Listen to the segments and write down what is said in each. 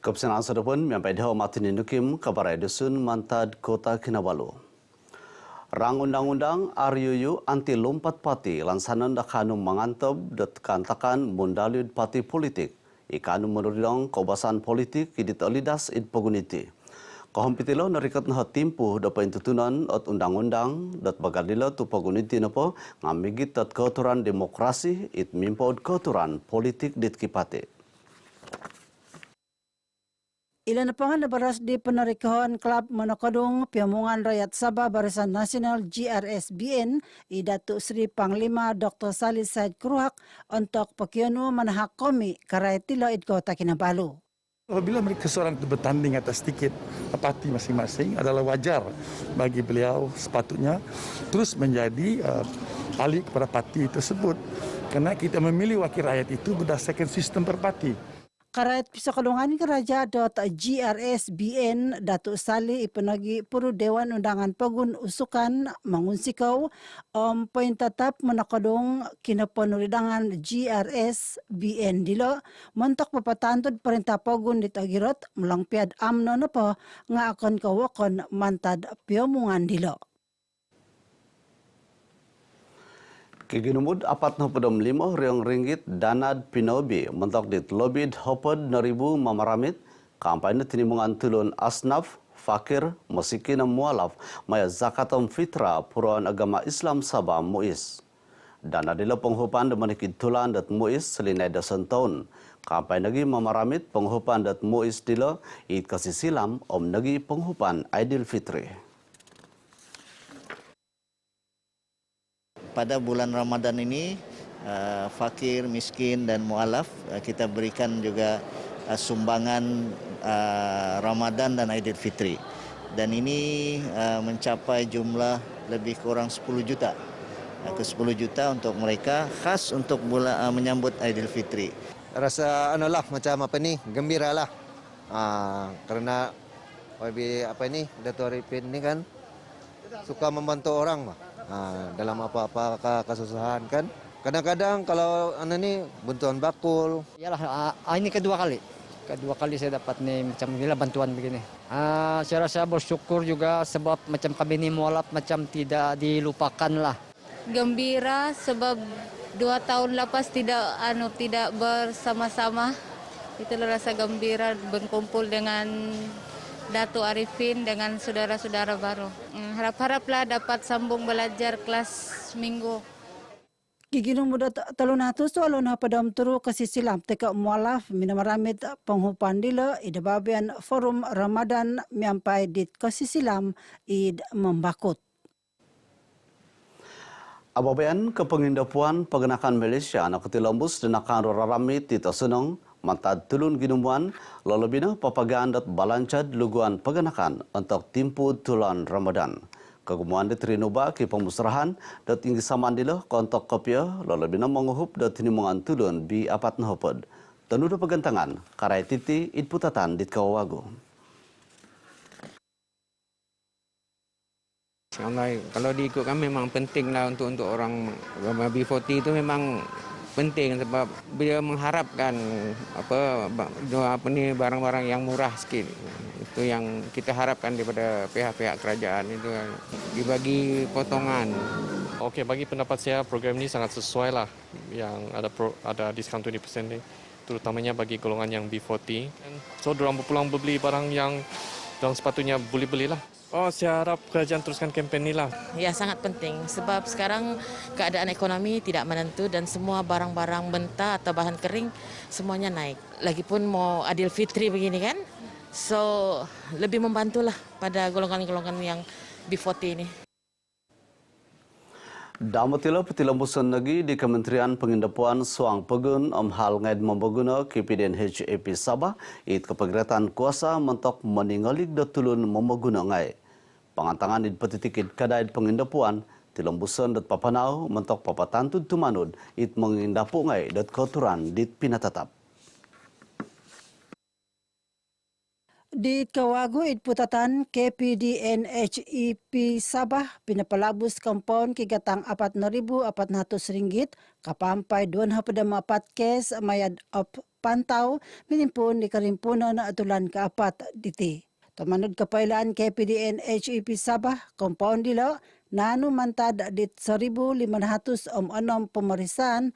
Kepesanan sedapun sampai dah Martin Nukim kabar dusun Mantad Kota Kinabalu. Rang undang-undang RUU anti lompat parti lansanan dakanu mengantap datkan takan mundalud parti politik. Ikanu menurut kebasan politik kidit alidas it poguniti. Kahompitilo narikat nah timpu dapat tuntunan ot undang-undang dat bagadila tu poguniti napa ngamigit dat keaturan demokrasi it mimpod keaturan politik dit kipate. Ilan pangan nabaras di penarikahan Klub Manakadong Piamungan Rakyat Sabah Barisan Nasional GRSBN Idatu Sri Panglima Dr. Salih Said Kruhak untuk pakianu manahak komi karai tilo it Kota Kinabalu. Apabila mereka seorang itu bertanding atas tiket parti masing-masing adalah wajar bagi beliau sepatutnya terus menjadi ahli kepada parti tersebut. Kerana kita memilih wakil rakyat itu berdasarkan sistem berparti. Karait Pisakadungan Keraja.GRSBN Datuk Salih ipenagi puru Dewan Undangan Pagun Usukan Mangunsikaw poin tetap menakadong kinapanuridangan GRSBN dilo mentok papatantod perintah Pagun di Tagirot melangpiad amno na po nga akon kawakon mantad piamungan dilo. Kiginumud 45 riong ringgit danad pinobi mentok dit lobid hopod naribu mamaramit kampanye tinimungan tulun asnaf fakir masikin mualaf maya zakatom fitra puruan agama Islam Sabah Muiz. Dana dila penghupan demaniki tulan dat Muiz selinai dasan tahun. Kampanye nagi mamaramit penghupan dat Muiz dila it kasih silam nagi penghupan Aidilfitri. Pada bulan Ramadan ini, fakir, miskin dan mualaf kita berikan juga sumbangan Ramadan dan Aidilfitri. Dan ini mencapai jumlah lebih kurang 10 juta. Ke 10 juta untuk mereka khas untuk menyambut Aidilfitri. Rasa macam gembiralah. Karena Datuk Arifin ini kan suka membantu orang dalam apa-apa kesusahan kan. Kadang-kadang kalau ini bantuan bakul. Iyalah, ini kedua kali saya dapat nih macam inilah bantuan begini. Saya rasa bersyukur juga sebab macam kami ini mualaf macam tidak dilupakan lah. Gembira sebab 2 tahun lepas tidak bersama-sama. Itulah rasa gembira berkumpul dengan Datuk Arifin dengan saudara-saudara baru. Harap-haraplah dapat sambung belajar kelas minggu. Giginong muda talunatus to alon padam turu kasih silam teka mualaf minamaramit penghupan dilo idababian forum Ramadan miampai dit kasih silam id membakut. Ababean kepengindapuan pergenakan Malaysia anak ketilambus dan akan raramit di tasunong mantad tulun ginumuan lalabina papagaan dat balancad luguan pergenakan untuk timpu tulan Ramadan. Kegumuan di Trinuba ki pemusrahan dat tinggi samandilo kontok kopia lalabina menguhup dat tinimungan tulun bi apat nahopod. Tenuda pegantangan karai titi itputatan dit kawawagu. Kalau diikut kami memang penting lah untuk orang B40 itu memang penting sebab dia mengharapkan barang-barang yang murah sikit. Itu yang kita harapkan daripada pihak-pihak kerajaan itu dibagi potongan. Okey, bagi pendapat saya program ini sangat sesuai lah yang ada diskaun 20% ni, terutamanya bagi golongan yang B40. So diorang berpulang beli barang yang diorang sepatutnya boleh belilah. Saya harap kerajaan teruskan kempen ni lah. Ya, sangat penting sebab sekarang keadaan ekonomi tidak menentu dan semua barang-barang mentah atau bahan kering semuanya naik. Lagipun mau Aidilfitri begini kan, so lebih membantulah pada golongan-golongan yang B40 ini. Damatila petilambusan lagi di Kementerian Pengindapuan Suang Pegun hal ngaid membaguna KPDN HAP Sabah it kepegeratan kuasa mentok meningalik datulun membaguna ngai. Pangantangan di petitikit kadai pengindapuan tilambusan dat papanau mentok papatantud tumanud it mengindapu ngai dat koturan dit pinatatap. Di Kawagu, Putatan, KPDNHEP Sabah, pinapalabos kampon kigatang RM4,400 kapampay 204 kes mayad op pantaw minimpun di karimpunan atulan kaapat diti. Tamanod kapailan KPDNHEP Sabah, kampon dilo, nanu mantad dit 1,506 pemeriksaan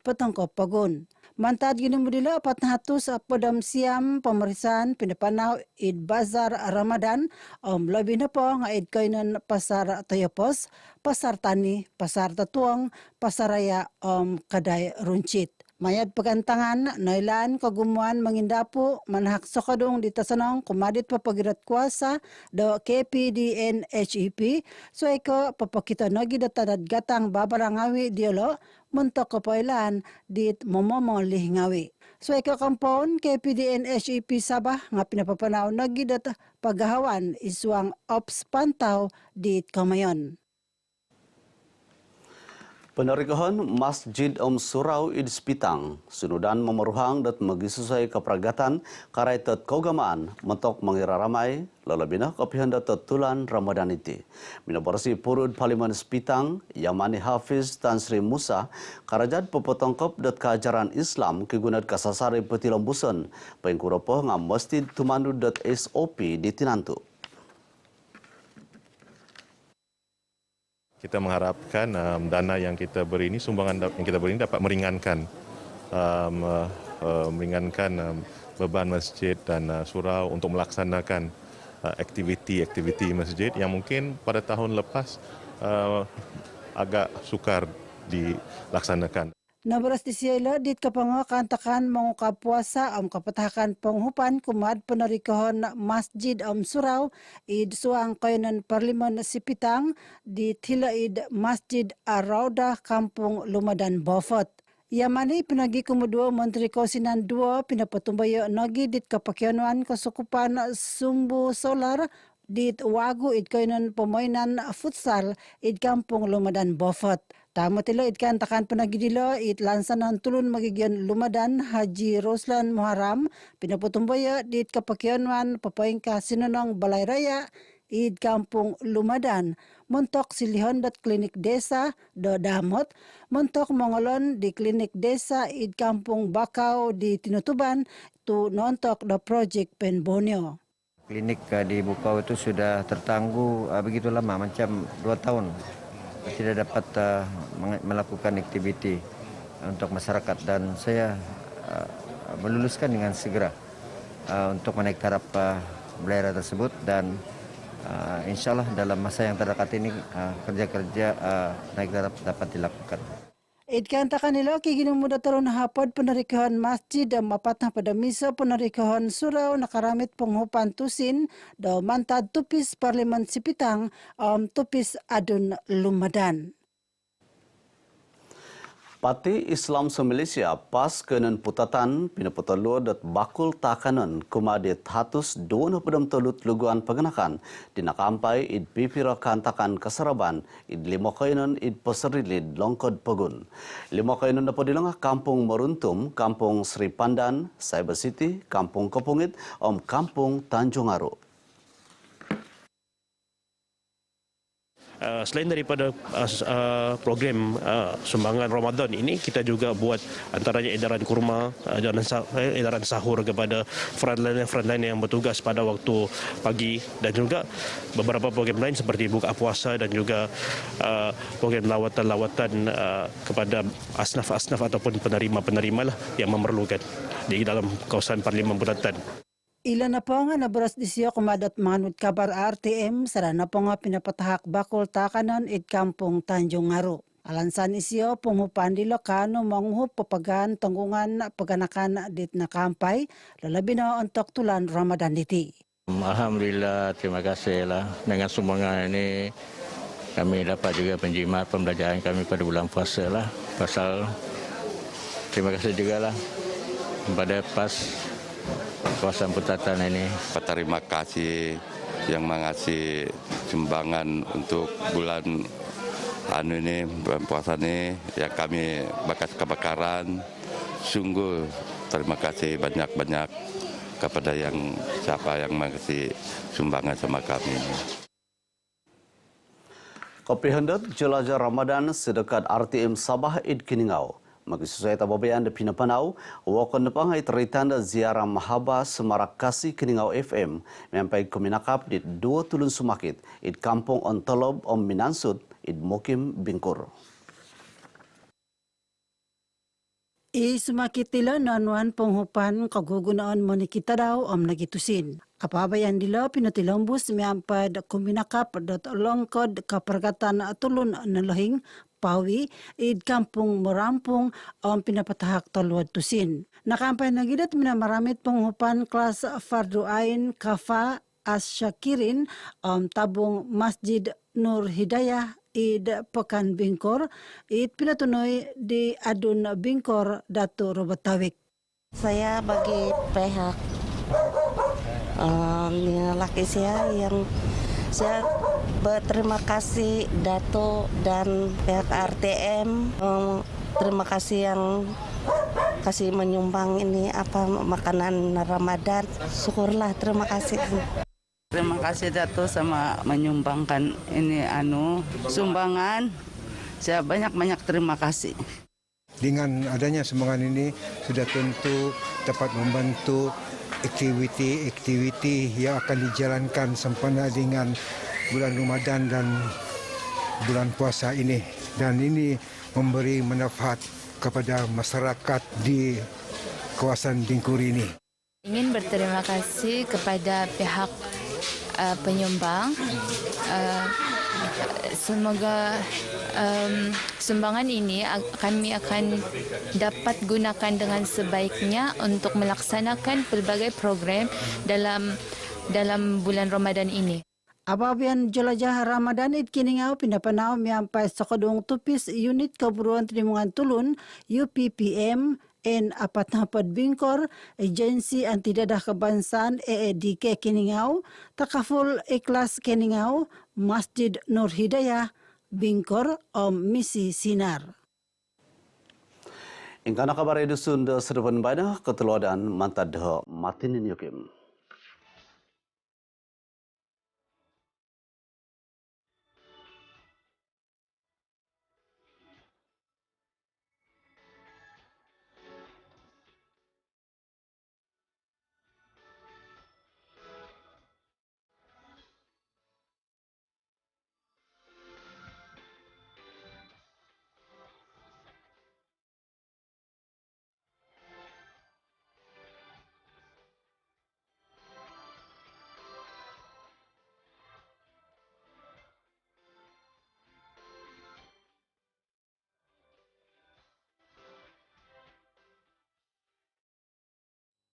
patangkop pagun. Mantad ginumudilo 400 podam siam pemeriksaan pinapanaw bazar Ramadan labi na po nga kainan pasar Tayapos, pasar Tani, pasar Tatuang, pasaraya Kaday Runcit. Mayad pagantangan, nailan kagumuan mangindapo, manhak sokadong ditasanong kumadit papagirat kuasa do KPDNHEP, so eko papakita nagi datadad gatang babarangawi diolo, muntok kapailan dit momomolih ngawi. So eko kampon KPDNHEP Sabah nga pinapapanaw nagi data pagahawan iswang ops pantaw dit kamayon. Penarikahan Masjid Surau Idspitang sunudan memeruhang dat magisusai kepragatan karai tet kaugamaan mentok mengira ramai lalabina kopihan dat tulan Ramadan iti. Minabarasi purud Parlimen Spitang Yamani Hafiz Tan Sri Musa karajat pepotongkop dat keajaran Islam kegunat kasasari petilambusan pengkuropoh ngam Masjid Tumandu dat SOP di Tinantu. Kita mengharapkan dana yang kita beri ini, sumbangan yang kita beri ini dapat meringankan beban masjid dan surau untuk melaksanakan aktiviti masjid yang mungkin pada tahun lepas agak sukar dilaksanakan. Nabaras di siyala dit kapanga kantakan mga kapuasa kapatahakan panghupan kumad penarikahon Masjid Surau id suang kainan Parlimen Sipitang di Tilaid Masjid Arauda Kampung Lumadan Bofot. Yamani pinagi kumudua Menteri Kausinan 2 pinapatumbayo nagi dit kapakyanuan kasukupan Sumbu Solar dit wagu id kainan pemainan futsal id Kampung Lumadan Bofot. Tama tila itkan takan panagidilo it lansanan tulun magigyan Lumadan Haji Roslan Muharram pinaputumbaya dit kapakyanuan papaingka sinunong Balay Raya id Kampung Lumadan montok silihon dat klinik desa do damot montok mongolon di klinik desa id Kampung Bakau di Tinutuban tu nontok do project Penbonyo. Klinik di Bukau itu sudah tertangguh begitu lama, macam 2 tahun. Tidak dapat melakukan aktiviti untuk masyarakat dan saya meluluskan dengan segera untuk menaik taraf belerang tersebut dan insyaAllah dalam masa yang terdekat ini kerja-kerja naik taraf dapat dilakukan. Itkanta kanila kiginumuda taron hapod penarikahan masjid dan mapat na padamisa penarikahan surau nakaramit penghupan tusin daw mantad tupis Parlimen Sipitang tupis adun Lumadan. Parti Islam se-Malaysia pas kenan putatan pinaputalo dat bakul takanan kumadit hatus 2 telut luguan pengenakan di nakampai id pipira kantakan kasaraban id 5 kainan id peserilid longkod pagun. 5 kainan dapat dilangah Kampung Meruntum, Kampung Sri Pandan, Cyber City, Kampung Kepungit, Kampung Tanjung Aru. Selain daripada program sumbangan Ramadan ini, kita juga buat antaranya edaran kurma, edaran sahur kepada frontline yang bertugas pada waktu pagi dan juga beberapa program lain seperti buka puasa dan juga program lawatan-lawatan kepada asnaf-asnaf ataupun penerima-penerima lah yang memerlukan di dalam kawasan Parlimen Putatan. Ilan na po nga nabaras di siya kumadot manud kabar RTM sarana po nga pinapatahak bakol takanon id Kampung Tanjung Aru. Alansan isyo punghupan di lokano manghup papagan tanggungan paganakan dit na kampay lalabi na untuk tulan Ramadan diti. Alhamdulillah, terima kasih lah dengan sumbangan ini kami dapat juga penjimat pembelajaran kami pada bulan puasa lah. Pasal terima kasih juga lah pada pas kawasan Putatan ini. Terima kasih yang mengasih sumbangan untuk bulan ini, bulan puasa ini, yang kami bekas kebakaran. Sungguh terima kasih banyak-banyak kepada siapa yang mengasih sumbangan sama kami ini. Kopi hendak jelajah Ramadan sedekat RTM Sabah Id Kiningau. Magi sesuai tababayan de Pinapanau, wakon depangai teritanda ziarah Mahaba Semarak Kasih Kiningau FM, mempai kuminakap di 2 Tulun Sumakit, Id Kampung Ontolob Om Minansut, Id Mokim Bingkur. Sumakit tila nanuan penghupan kagugunaan monikita daw om nagitusin. Kapabayan dila pinatilombus miampad kuminakap dot longkod kapergatan tulun nalahing pawi id kampung merampung om pinapatahak toluad tusin. Nakampay nagidat minamaramit penghupan kelas Fardu Ain Kafa Asyakirin om tabung Masjid Nur Hidayah id Pekan Bingkor, id pinatunoy di Adun Bingkor, Datu Robotawik. Saya bagi pihak laki saya yang saya berterima kasih Dato dan pihak RTM. Terima kasih yang kasih menyumbang ini makanan Ramadan. Syukurlah, terima kasih. Terima kasih Dato sama menyumbangkan ini sumbangan. Saya banyak terima kasih. Dengan adanya sumbangan ini sudah tentu dapat membantu aktiviti yang akan dijalankan sempena dengan bulan Ramadan dan bulan puasa ini. Dan ini memberi manfaat kepada masyarakat di kawasan Bingkur ini. Ingin berterima kasih kepada pihak penyumbang. Semoga sumbangan ini kami akan dapat gunakan dengan sebaiknya untuk melaksanakan pelbagai program dalam bulan Ramadan ini. Ababian jelajah Ramadan id Kiningau Pinapanau miampai Sokodong Tupis Unit Keburuan Trimungan Tulun UPPM N Apatnapad Bingkor, Agensi Anti Dadah Kebangsaan EEDK Kiningau, Takaful Ikhlas Kiningau, Masjid Nur Hidayah, Bingkor, Om Misi Sinar. Ingkana kabar edusun de sedepan banyak keteluadan mantad matin yukim.